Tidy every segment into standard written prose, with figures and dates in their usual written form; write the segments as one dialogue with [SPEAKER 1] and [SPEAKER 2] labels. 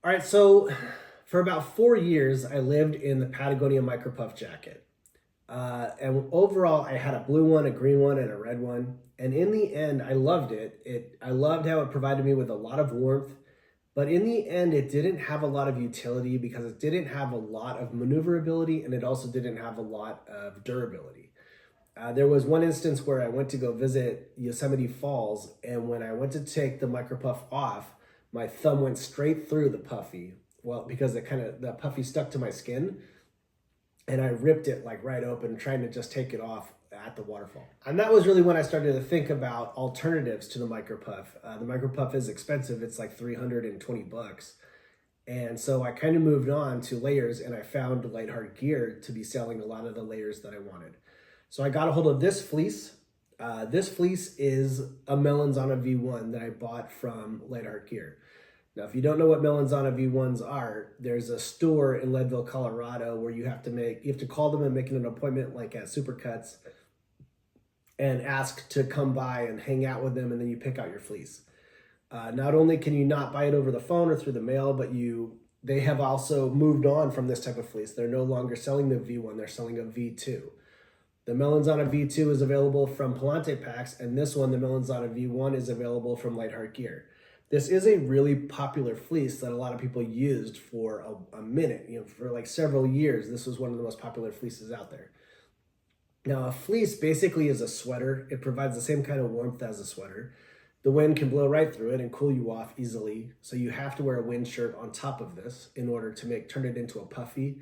[SPEAKER 1] All right, so for about 4 years, I lived in the Patagonia Micro Puff jacket. And overall, I had a blue one, a green one, and a red one. And in the end, I loved it. I loved how it provided me with a lot of warmth. But in the end, it didn't have a lot of utility because it didn't have a lot of maneuverability and it also didn't have a lot of durability. There was one instance where I went to go visit Yosemite Falls, and when I went to take the micro puff off, my thumb went straight through the puffy. Well, because the puffy stuck to my skin, and I ripped it like right open, trying to just take it off at the waterfall. And that was really when I started to think about alternatives to the micro puff. The micro puff is expensive; it's like $320. And so I kind of moved on to layers, and I found LiteHeart Gear to be selling a lot of the layers that I wanted. So I got a hold of this fleece. This fleece is a Melanzana V1 that I bought from LiteHeart Gear. Now, if you don't know what Melanzana V1s are, there's a store in Leadville, Colorado, where you have to call them and make an appointment, like at Supercuts, and ask to come by and hang out with them, and then you pick out your fleece. Not only can you not buy it over the phone or through the mail, but they have also moved on from this type of fleece. They're no longer selling the V1, they're selling a V2. The Melanzana V2 is available from Palante Packs, and this one, the Melanzana V1, is available from LiteHeart Gear. This is a really popular fleece that a lot of people used for a minute, for like several years. This was one of the most popular fleeces out there. Now, a fleece basically is a sweater. It provides the same kind of warmth as a sweater. The wind can blow right through it and cool you off easily, so you have to wear a wind shirt on top of this in order to turn it into a puffy.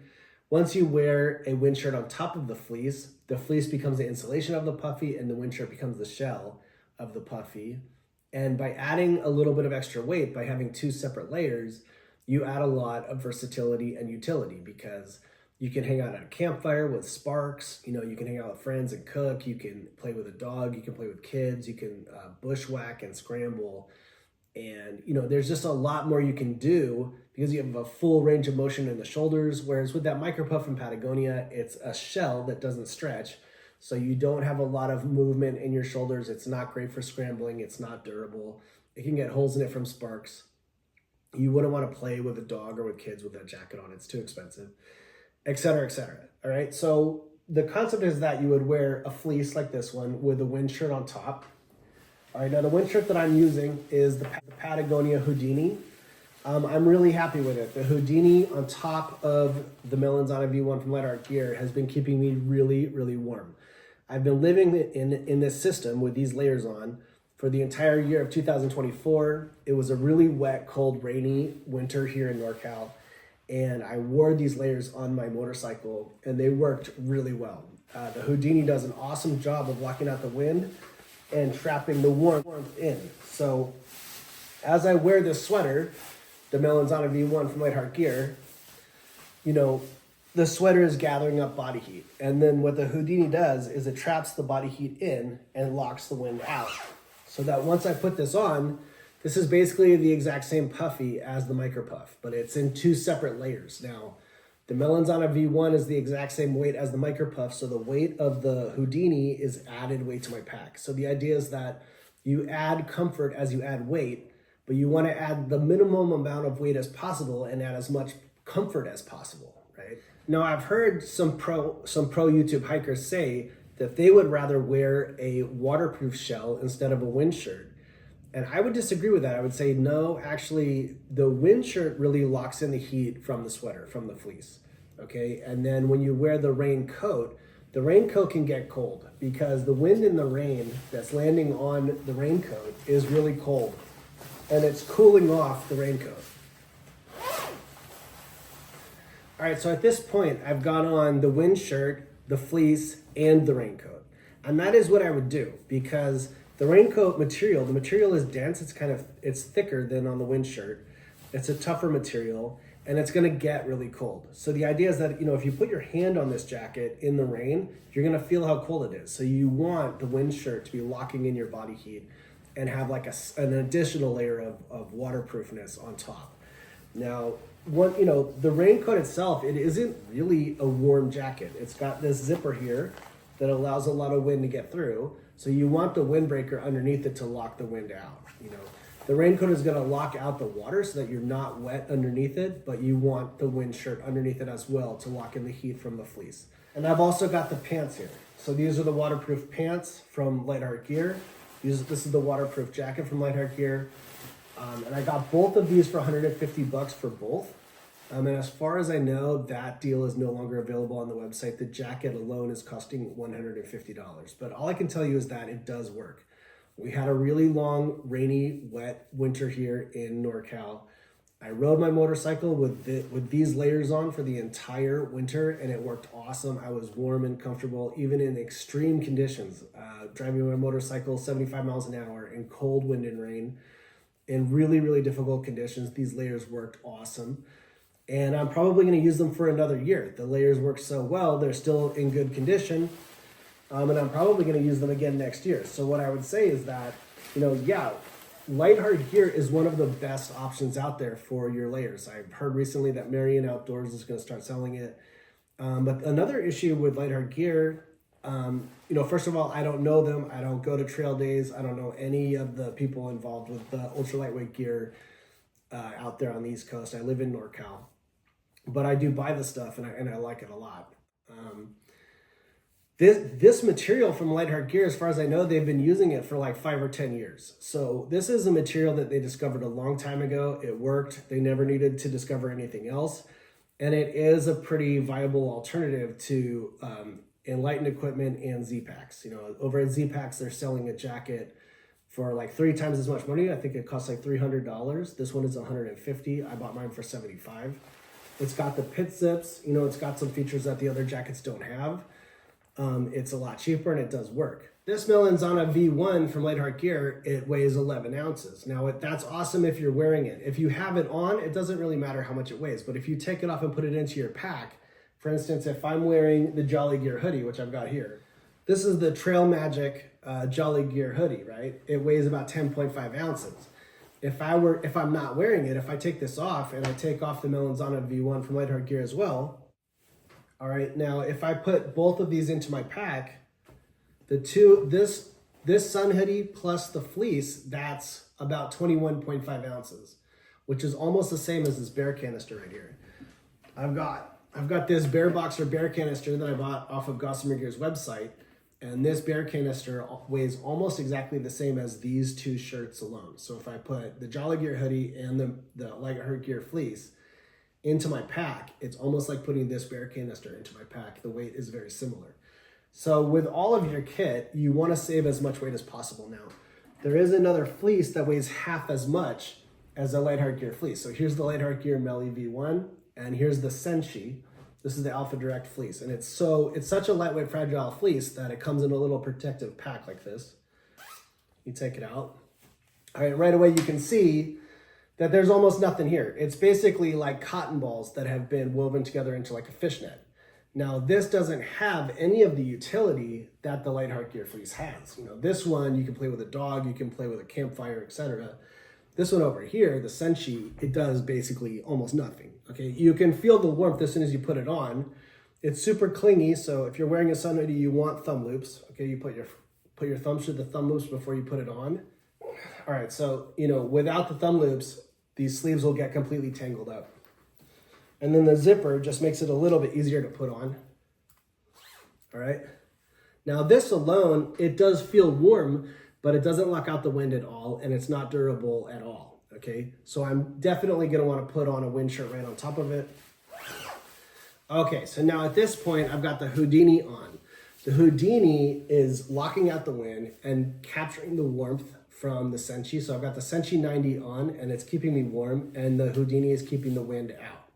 [SPEAKER 1] Once you wear a wind shirt on top of the fleece becomes the insulation of the puffy, and the wind shirt becomes the shell of the puffy. And by adding a little bit of extra weight, by having two separate layers, you add a lot of versatility and utility, because you can hang out at a campfire with sparks, you can hang out with friends and cook, you can play with a dog, you can play with kids, you can bushwhack and scramble. And, there's just a lot more you can do because you have a full range of motion in the shoulders. Whereas with that micro puff in Patagonia, it's a shell that doesn't stretch. So you don't have a lot of movement in your shoulders. It's not great for scrambling. It's not durable. It can get holes in it from sparks. You wouldn't want to play with a dog or with kids with that jacket on. It's too expensive, et cetera, et cetera. All right. So the concept is that you would wear a fleece like this one with a wind shirt on top. All right, now the wind shirt that I'm using is the Patagonia Houdini. I'm really happy with it. The Houdini on top of the Melanzana V1 from LiteHeart Gear has been keeping me really, really warm. I've been living in this system with these layers on for the entire year of 2024. It was a really wet, cold, rainy winter here in NorCal, and I wore these layers on my motorcycle, and they worked really well. The Houdini does an awesome job of blocking out the wind and trapping the warmth in. So as I wear this sweater, the Melanzana V1 from LiteHeart Gear, the sweater is gathering up body heat. And then what the Houdini does is it traps the body heat in and locks the wind out. So that once I put this on, this is basically the exact same puffy as the micro puff, but it's in two separate layers. Now, the Melanzana V1 is the exact same weight as the micro puff, so the weight of the Houdini is added weight to my pack. So the idea is that you add comfort as you add weight, but you want to add the minimum amount of weight as possible and add as much comfort as possible, right? Now, I've heard some pro YouTube hikers say that they would rather wear a waterproof shell instead of a wind shirt. And I would disagree with that. I would say, no, actually, the wind shirt really locks in the heat from the sweater, from the fleece, okay? And then when you wear the raincoat can get cold because the wind in the rain that's landing on the raincoat is really cold, and it's cooling off the raincoat. All right, so at this point, I've got on the wind shirt, the fleece, and the raincoat. And that is what I would do, because the raincoat material, the material is dense. It's thicker than on the wind shirt. It's a tougher material, and it's gonna get really cold. So the idea is that, if you put your hand on this jacket in the rain, you're gonna feel how cold it is. So you want the wind shirt to be locking in your body heat and have like an additional layer of waterproofness on top. Now, the raincoat itself, it isn't really a warm jacket. It's got this zipper here that allows a lot of wind to get through. So you want the windbreaker underneath it to lock the wind out. The raincoat is gonna lock out the water so that you're not wet underneath it, but you want the wind shirt underneath it as well to lock in the heat from the fleece. And I've also got the pants here. So these are the waterproof pants from LiteHeart Gear. This is the waterproof jacket from LiteHeart Gear. And I got both of these for 150 bucks for both. And as far as I know, that deal is no longer available on the website. The jacket alone is costing $150. But all I can tell you is that it does work. We had a really long, rainy, wet winter here in NorCal. I rode my motorcycle with these layers on for the entire winter, and it worked awesome. I was warm and comfortable, even in extreme conditions. Driving my motorcycle 75 miles an hour in cold wind and rain, in really, really difficult conditions. These layers worked awesome. And I'm probably gonna use them for another year. The layers work so well, they're still in good condition. And I'm probably gonna use them again next year. So what I would say is that, yeah, LiteHeart Gear is one of the best options out there for your layers. I've heard recently that Marion Outdoors is going to start selling it. But another issue with LiteHeart Gear, first of all, I don't know them. I don't go to trail days. I don't know any of the people involved with the ultra lightweight gear out there on the East Coast. I live in NorCal, but I do buy the stuff and I like it a lot. This material from LiteHeart Gear, as far as I know, they've been using it for like 5 or 10 years. So this is a material that they discovered a long time ago. It worked. They never needed to discover anything else. And it is a pretty viable alternative to Enlightened equipment and Z-Packs. Over at Z-Packs, they're selling a jacket for like 3 times as much money. I think it costs like $300. This one is $150. I bought mine for $75. It's got the pit zips. It's got some features that the other jackets don't have. It's a lot cheaper and it does work. This Melanzana V1 from LiteHeart Gear, it weighs 11 ounces. Now that's awesome if you're wearing it. If you have it on, it doesn't really matter how much it weighs, but if you take it off and put it into your pack, for instance, if I'm wearing the Jolly Gear hoodie, which I've got here, this is the Trail Magic Jolly Gear hoodie, right? It weighs about 10.5 ounces. If I'm not wearing it, if I take this off and I take off the Melanzana V1 from LiteHeart Gear as well, all right, now if I put both of these into my pack, this sun hoodie plus the fleece, that's about 21.5 ounces, which is almost the same as this bear canister right here. I've got this bear box or bear canister that I bought off of Gossamer Gear's website, and this bear canister weighs almost exactly the same as these 2 shirts alone. So if I put the Jolly Gear hoodie and the LiteHeart Gear fleece into my pack, it's almost like putting this bear canister into my pack. The weight is very similar. So with all of your kit, you want to save as much weight as possible. Now, there is another fleece that weighs half as much as the LiteHeart Gear fleece. So here's the LiteHeart Gear Melly V1, and here's the Senshi. This is the Alpha Direct fleece, and it's such a lightweight, fragile fleece that it comes in a little protective pack like this. You take it out. All right away you can see that there's almost nothing here. It's basically like cotton balls that have been woven together into like a fishnet. Now, this doesn't have any of the utility that the LiteHeart Gear fleece has. This one, you can play with a dog, you can play with a campfire, etc. This one over here, the Senshi, it does basically almost nothing, okay? You can feel the warmth as soon as you put it on. It's super clingy, so if you're wearing a sun hoodie, you want thumb loops, okay? You put your thumbs through the thumb loops before you put it on. All right, so, without the thumb loops, these sleeves will get completely tangled up. And then the zipper just makes it a little bit easier to put on. All right. Now this alone, it does feel warm, but it doesn't lock out the wind at all, and it's not durable at all. Okay. So I'm definitely going to want to put on a wind shirt right on top of it. Okay. So now at this point, I've got the Houdini on. The Houdini is locking out the wind and capturing the warmth from the Senshi. So I've got the Senshi 90 on, and it's keeping me warm, and the Houdini is keeping the wind out.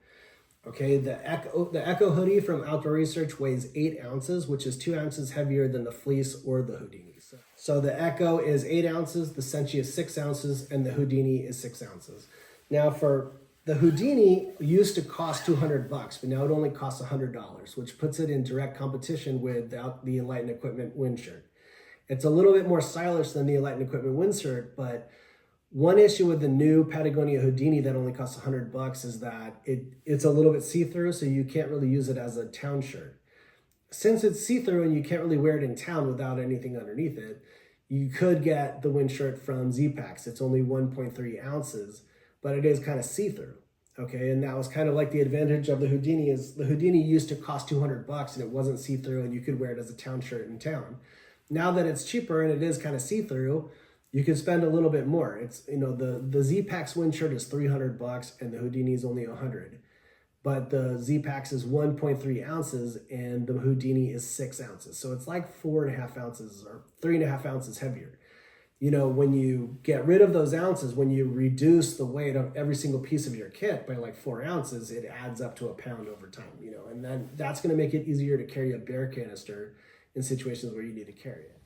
[SPEAKER 1] Okay, the Echo hoodie from Outdoor Research weighs 8 ounces, which is 2 ounces heavier than the fleece or the Houdini. So the Echo is 8 ounces, the Senshi is 6 ounces, and the Houdini is 6 ounces. Now for the Houdini used to cost $200, but now it only costs $100, which puts it in direct competition with the Enlightened Equipment wind shirt. It's a little bit more stylish than the Enlightened Equipment wind shirt, but one issue with the new Patagonia Houdini that only costs $100 is that it's a little bit see-through, so you can't really use it as a town shirt. Since it's see-through and you can't really wear it in town without anything underneath it, You could get the wind shirt from Z-Packs. It's only 1.3 ounces, but it is kind of see-through. Okay, and that was kind of like the advantage of the Houdini is the Houdini used to cost $200 and it wasn't see-through and you could wear it as a town shirt in town. Now that it's cheaper and it is kind of see-through, you can spend a little bit more. It's, you know, the Z-Packs wind shirt is $300 and the Houdini is only $100. But the Z-Packs is 1.3 ounces and the Houdini is 6 ounces. So it's like 4.5 ounces or 3.5 ounces heavier. You know, when you get rid of those ounces, when you reduce the weight of every single piece of your kit by like 4 ounces, it adds up to a pound over time, you know, and then that's going to make it easier to carry a bear canister in situations where you need to carry it.